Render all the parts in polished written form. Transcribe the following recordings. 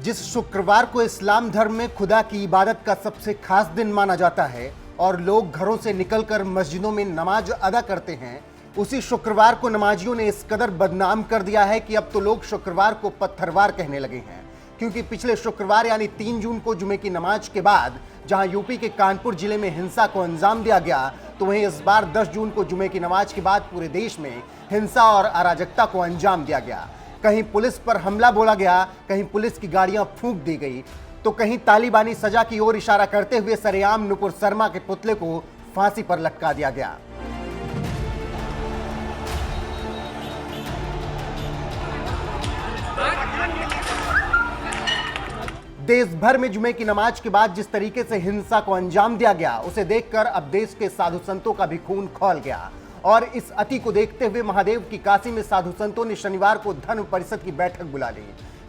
जिस शुक्रवार को इस्लाम धर्म में खुदा की इबादत का सबसे खास दिन माना जाता है और लोग घरों से निकलकर मस्जिदों में नमाज अदा करते हैं, उसी शुक्रवार को नमाजियों ने इस कदर बदनाम कर दिया है कि अब तो लोग शुक्रवार को पत्थरवार कहने लगे हैं। क्योंकि पिछले शुक्रवार यानी 3 जून को जुमे की नमाज के बाद जहां यूपी के कानपुर जिले में हिंसा को अंजाम दिया गया, तो वहीं इस बार 10 जून को जुमे की नमाज के बाद पूरे देश में हिंसा और अराजकता को अंजाम दिया गया। कहीं पुलिस पर हमला बोला गया, कहीं पुलिस की गाड़ियां फूंक दी गई, तो कहीं तालिबानी सजा की ओर इशारा करते हुए सरेआम नुपुर शर्मा के पुतले को फांसी पर लटका दिया गया। देश भर में जुमे की नमाज के बाद जिस तरीके से हिंसा को अंजाम दिया गया, उसे देखकर अब देश के साधु संतों का भी खून खौल गया। और इस अति को देखते हुए महादेव की काशी में साधु संतों ने शनिवार को धर्म परिषद की बैठक बुला ली।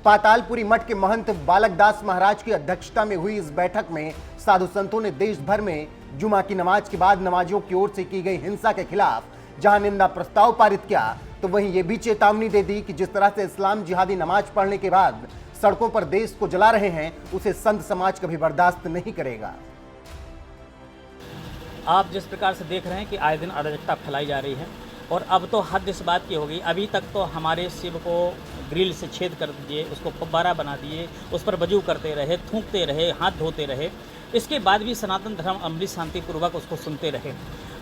पातालपुरी मठ के महंत बालक दास महाराज की अध्यक्षता में हुई इस बैठक में साधु संतों ने देश भर में जुमा की नमाज के बाद नमाजियों की ओर से की गई हिंसा के खिलाफ जहां निंदा प्रस्ताव पारित किया, तो वहीं ये भी चेतावनी दे दी कि जिस तरह से इस्लाम जिहादी नमाज पढ़ने के बाद सड़कों पर देश को जला रहे हैं, उसे संत समाज कभी बर्दाश्त नहीं करेगा। आप जिस प्रकार से देख रहे हैं कि आए दिन अराजकता फैलाई जा रही है और अब तो हद इस बात की हो गई। अभी तक तो हमारे शिव को ग्रिल से छेद कर दिए, उसको फब्बारा बना दिए, उस पर वजू करते रहे, थूकते रहे, हाथ धोते रहे। इसके बाद भी सनातन धर्म अमृत शांतिपूर्वक उसको सुनते रहे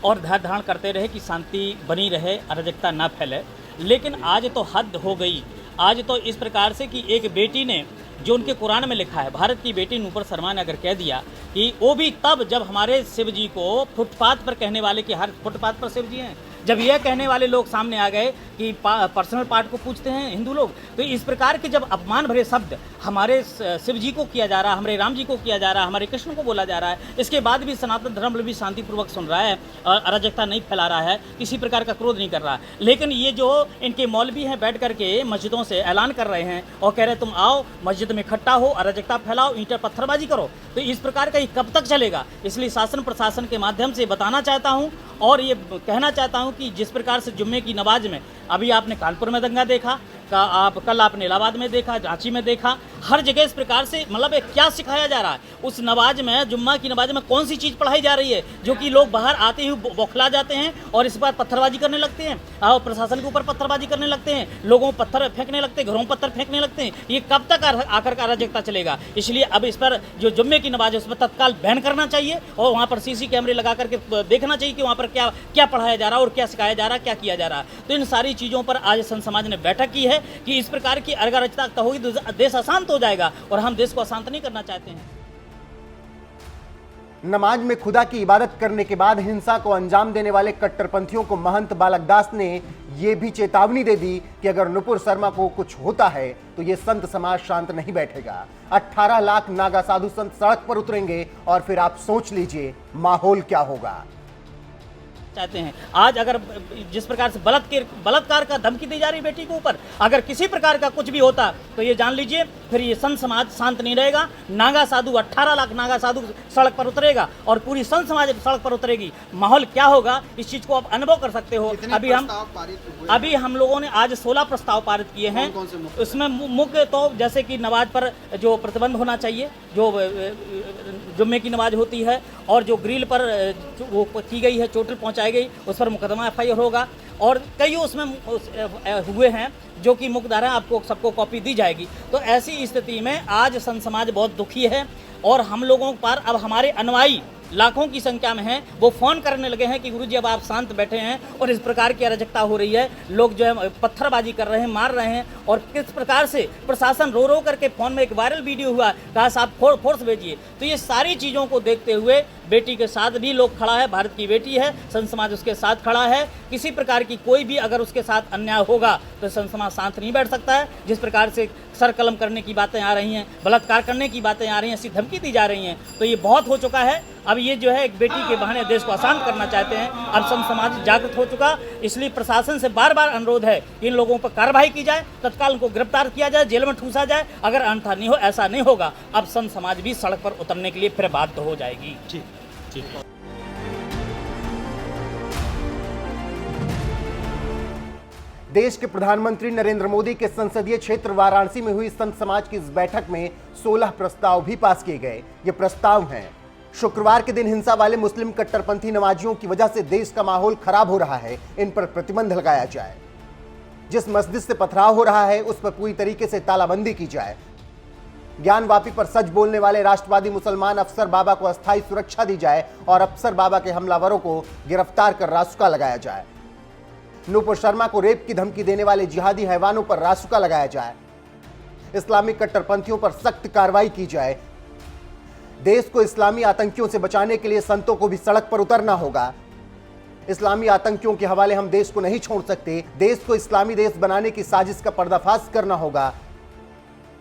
और धैर्य धारण करते रहे कि शांति बनी रहे, अराजकता ना फैले। लेकिन आज तो हद हो गई। आज तो इस प्रकार से कि एक बेटी ने, जो उनके कुरान में लिखा है, भारत की बेटी नुपुर शर्मा ने अगर कह दिया कि वो भी तब जब हमारे शिव जी को फुटपाथ पर कहने वाले कि हर फुटपाथ पर शिव जी हैं, जब यह कहने वाले लोग सामने आ गए कि पर्सनल पार्ट को पूछते हैं हिंदू लोग, तो इस प्रकार के जब अपमान भरे शब्द हमारे शिव जी को किया जा रहा है, हमारे राम जी को किया जा रहा है, हमारे कृष्ण को बोला जा रहा है, इसके बाद भी सनातन धर्म भी शांतिपूर्वक सुन रहा है, अराजकता नहीं फैला रहा है, किसी प्रकार का क्रोध नहीं कर रहा है। लेकिन ये जो इनके मौलवी हैं बैठ करके मस्जिदों से ऐलान कर रहे हैं और कह रहे हैं तुम आओ मस्जिद में इकट्ठा हो, अराजकता फैलाओ, ईंट पत्थरबाजी करो, तो इस प्रकार का ये कब तक चलेगा? इसलिए शासन प्रशासन के माध्यम से बताना चाहता हूँ और ये कहना चाहता हूँ कि जिस प्रकार से जुम्मे की नमाज में अभी आपने कानपुर में दंगा देखा, कल आपने इलाहाबाद में देखा, रांची में देखा, हर जगह इस प्रकार से मतलब क्या सिखाया जा रहा है? उस नमाज में, जुम्मा की नमाज में कौन सी चीज़ पढ़ाई जा रही है जो कि लोग बाहर आते ही बौखला जाते हैं और इस बार पत्थरबाजी करने लगते हैं और प्रशासन के ऊपर पत्थरबाजी करने लगते हैं, लोगों को पत्थर फेंकने लगते हैं, घरों पत्थर फेंकने लगते हैं। ये कब तक आकर का अराजकता चलेगा? इसलिए अब इस पर जो जुम्मे की नमाज है उस पर तत्काल बैन करना चाहिए और वहाँ पर सीसी कैमरे लगा करके देखना चाहिए कि वहाँ पर क्या क्या पढ़ाया जा रहा है और क्या सिखाया जा रहा है, क्या किया जा रहा है। तो इन सारी चीज़ों पर आज संत समाज ने बैठक की है कि इस प्रकार की अराजकता होगी तो देश अशांत हो जाएगा और हम देश को अशांत नहीं करना चाहते हैं। नमाज में खुदा की इबादत करने के बाद हिंसा को अंजाम देने वाले कट्टरपंथियों को महंत बालक दास ने यह भी चेतावनी दे दी कि अगर नुपुर शर्मा को कुछ होता है तो ये संत समाज शांत नहीं बैठेगा। 18 लाख नागा साधु संत सड़क पर उतरेंगे और फिर आप सोच लीजिए माहौल क्या होगा। चाहते हैं आज अगर जिस प्रकार से बलात्कार का धमकी दी जा रही बेटी के ऊपर, अगर किसी प्रकार का कुछ भी होता तो ये जान लीजिए फिर ये संत समाज शांत नहीं रहेगा। नागा साधु 18 लाख नागा साधु सड़क पर उतरेगा और पूरी संत समाज सड़क पर उतरेगी। माहौल क्या होगा इस चीज को आप अनुभव कर सकते हो। अभी हम लोगों ने आज 16 प्रस्ताव पारित किए हैं। इसमें मुख्य तो जैसे कि नमाज पर जो प्रतिबंध होना चाहिए, जो जुम्मे की नमाज होती है और जो ग्रिल पर वो की गई है, चोटिल पहुंचाई गई, उस पर मुकदमा FIR होगा और कई उसमें हुए हैं जो कि मुकदमा आपको सबको कॉपी दी जाएगी। तो ऐसी स्थिति में आज संत समाज बहुत दुखी है और हम लोगों पर अब हमारे अनुयायी लाखों की संख्या में हैं, वो फ़ोन करने लगे हैं कि गुरुजी अब आप शांत बैठे हैं और इस प्रकार की अराजकता हो रही है, लोग जो है पत्थरबाजी कर रहे हैं, मार रहे हैं और किस प्रकार से प्रशासन रो रो करके फ़ोन में एक वायरल वीडियो हुआ, कहा साहब फोर्स भेजिए। तो ये सारी चीज़ों को देखते हुए बेटी के साथ भी लोग खड़ा है, भारत की बेटी है, संत समाज उसके साथ खड़ा है। किसी प्रकार की कोई भी अगर उसके साथ अन्याय होगा तो संत समाज शांत नहीं बैठ सकता है। जिस प्रकार से सर कलम करने की बातें आ रही हैं, बलात्कार करने की बातें आ रही हैं, ऐसी धमकी दी जा रही हैं, तो ये बहुत हो चुका है। अब ये जो है एक बेटी के बहाने देश को अशांत करना चाहते हैं। अब संत समाज जागृत हो चुका, इसलिए प्रशासन से बार बार अनुरोध है कि इन लोगों पर कार्रवाई की जाए, तत्काल उनको गिरफ्तार किया जाए, जेल में ठूसा जाए। अगर अन्यथा नहीं हो, ऐसा नहीं होगा, अब संत समाज भी सड़क पर उतरने के लिए फिर बाध्य हो जाएगी। ठीक ठीक। देश के प्रधानमंत्री नरेंद्र मोदी के संसदीय क्षेत्र वाराणसी में हुई संत समाज की इस बैठक में 16 प्रस्ताव भी पास किए गए। ये प्रस्ताव हैं: शुक्रवार के दिन हिंसा वाले मुस्लिम कट्टरपंथी नमाजियों की वजह से देश का माहौल खराब हो रहा है, इन पर प्रतिबंध लगाया जाए। जिस मस्जिद से पथराव हो रहा है उस पर पूरी तरीके से तालाबंदी की जाए। ज्ञानवापी पर सच बोलने वाले राष्ट्रवादी मुसलमान अफसर बाबा को अस्थायी सुरक्षा दी जाए और अफसर बाबा के हमलावरों को गिरफ्तार कर रासुका लगाया जाए। नूपुर शर्मा को रेप की धमकी देने वाले जिहादी हैवानों पर रासुका लगाया जाए। इस्लामिक कट्टरपंथियों पर सख्त कार्रवाई की जाए। देश को इस्लामी आतंकियों से बचाने के लिए संतों को भी सड़क पर उतरना होगा। इस्लामी आतंकियों के हवाले हम देश को नहीं छोड़ सकते। देश को इस्लामी देश बनाने की साजिश का पर्दाफाश करना होगा।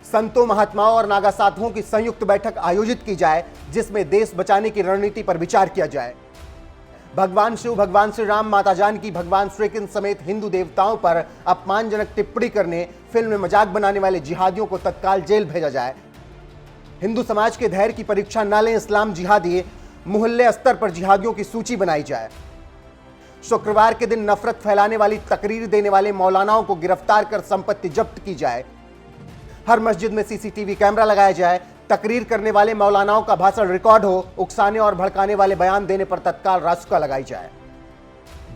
संतों, महात्माओं और नागा साधुओं की संयुक्त बैठक आयोजित की जाए जिसमें देश बचाने की रणनीति पर विचार किया जाए। भगवान शिव, भगवान श्री राम, माता जानकी, भगवान श्री कृष्ण समेत हिंदू देवताओं पर अपमानजनक टिप्पणी करने, फिल्म में मजाक बनाने वाले जिहादियों को तत्काल जेल भेजा जाए। हिंदू समाज के धैर्य की परीक्षा न लें इस्लाम जिहादी, मोहल्ले स्तर पर जिहादियों की सूची बनाई जाए। शुक्रवार के दिन नफरत फैलाने वाली तकरीर देने वाले मौलानाओं को गिरफ्तार कर संपत्ति जब्त की जाए। हर मस्जिद में सीसीटीवी कैमरा लगाया जाए। तकरीर करने वाले मौलानाओं का भाषण रिकॉर्ड हो। उकसाने और भड़काने वाले बयान देने पर तत्काल रासुका लगाई जाए।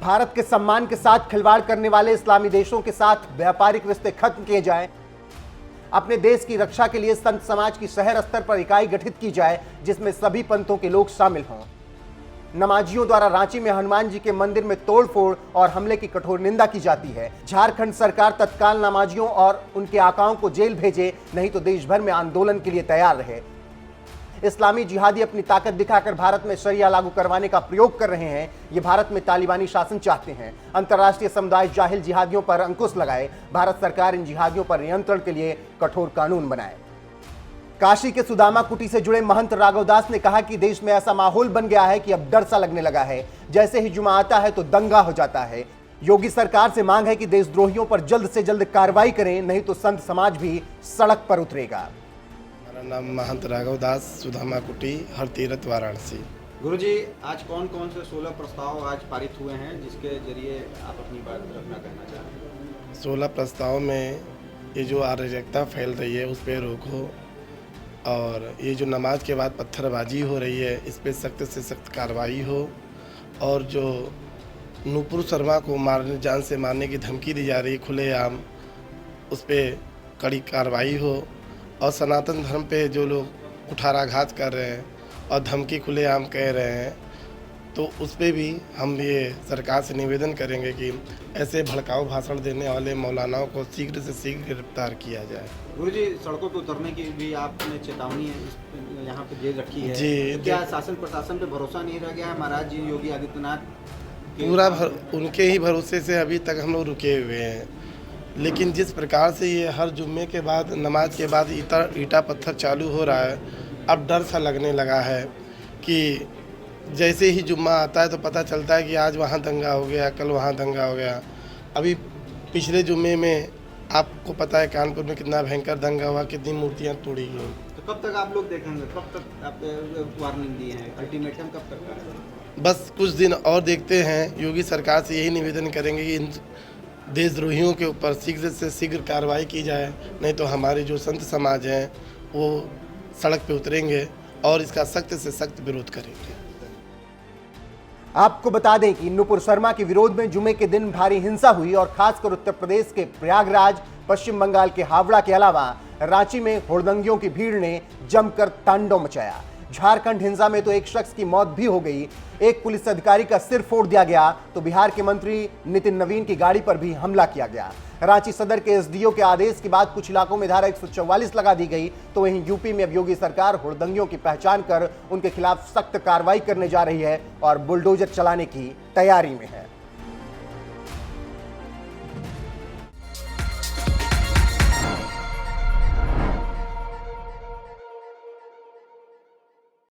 भारत के सम्मान के साथ खिलवाड़ करने वाले इस्लामी देशों के साथ व्यापारिक रिश्ते खत्म किए जाएं। अपने देश की रक्षा के लिए संत समाज की शहर स्तर पर इकाई गठित की जाए जिसमें सभी पंथों के लोग शामिल हों। नमाजियों द्वारा रांची में हनुमान जी के मंदिर में तोड़फोड़ और हमले की कठोर निंदा की जाती है। झारखंड सरकार तत्काल नमाजियों और उनके आकाओं को जेल भेजे, नहीं तो देश भर में आंदोलन के लिए तैयार रहे। इस्लामी जिहादी अपनी ताकत दिखाकर भारत में शरिया लागू करवाने का प्रयोग कर रहे हैं। ये भारत में तालिबानी शासन चाहते हैं। अंतर्राष्ट्रीय समुदाय जाहिल जिहादियों पर अंकुश लगाए। भारत सरकार इन जिहादियों पर नियंत्रण के लिए कठोर कानून बनाए। काशी के सुदामा कुटी से जुड़े महंत राघवदास ने कहा कि देश में ऐसा माहौल बन गया है कि अब डर सा लगने लगा है। जैसे ही जुमा आता है तो दंगा हो जाता है। योगी सरकार से मांग है कि देशद्रोहियों पर जल्द से जल्द कार्रवाई करें, नहीं तो संत समाज भी सड़क पर उतरेगा। मेरा नाम महंत राघवदास, सुदामा कुटी, हर तीरथ, वाराणसी। गुरुजी, आज कौन कौन से 16 प्रस्ताव आज पारित हुए हैं जिसके जरिए आप अपनी बात रखना कहना चाह रहे हैं? 16 प्रस्ताव में ये जो अराजकता फैल रही है उस पर रोको, और ये जो नमाज के बाद पत्थरबाजी हो रही है इस पर सख्त से सख्त कार्रवाई हो, और जो नूपुर शर्मा को मारने, जान से मारने की धमकी दी जा रही है खुलेआम, उस पर कड़ी कार्रवाई हो, और सनातन धर्म पे जो लोग कुठाराघात कर रहे हैं और धमकी खुलेआम कह रहे हैं तो उस पर भी हम ये सरकार से निवेदन करेंगे कि ऐसे भड़काऊ भाषण देने वाले मौलानाओं को शीघ्र से शीघ्र गिरफ्तार किया जाए। गुरुजी, सड़कों पर उतरने की भी आपने चेतावनी है यहाँ पे दे रखी है जी, तो क्या शासन प्रशासन पे भरोसा नहीं रह गया है? महाराज जी योगी आदित्यनाथ पूरा उनके ही भरोसे से अभी तक हम लोग रुके हुए हैं। लेकिन जिस प्रकार से ये हर जुम्मे के बाद, नमाज के बाद ईटा पत्थर चालू हो रहा है, अब डर सा लगने लगा है कि जैसे ही जुम्मा आता है तो पता चलता है कि आज वहाँ दंगा हो गया, कल वहाँ दंगा हो गया। अभी पिछले जुम्मे में आपको पता है कानपुर में कितना भयंकर दंगा हुआ, कितनी मूर्तियाँ तोड़ी गई। तो कब तक आप लोग देखेंगे? कब तक आप वार्निंग दिए हैं? अल्टीमेटम कब तक का है? बस कुछ दिन और देखते हैं। योगी सरकार से यही निवेदन करेंगे कि इन देशद्रोहियों के ऊपर शीघ्र से शीघ्र कार्रवाई की जाए, नहीं तो हमारे जो संत समाज हैं वो सड़क पे उतरेंगे और इसका सख्त से सख्त विरोध करेंगे। आपको बता दें कि नूपुर शर्मा के विरोध में जुमे के दिन भारी हिंसा हुई और खासकर उत्तर प्रदेश के प्रयागराज, पश्चिम बंगाल के हावड़ा के अलावा रांची में हुड़दंगियों की भीड़ ने जमकर तांडव मचाया। झारखंड हिंसा में तो एक शख्स की मौत भी हो गई, एक पुलिस अधिकारी का सिर फोड़ दिया गया, तो बिहार के मंत्री नितिन नवीन की गाड़ी पर भी हमला किया गया। रांची सदर के एसडीओ के आदेश के बाद कुछ इलाकों में धारा 144 लगा दी गई, तो वहीं यूपी में अब योगी सरकार हुड़दंगियों की पहचान कर उनके खिलाफ सख्त कार्रवाई करने जा रही है और बुलडोजर चलाने की तैयारी में है।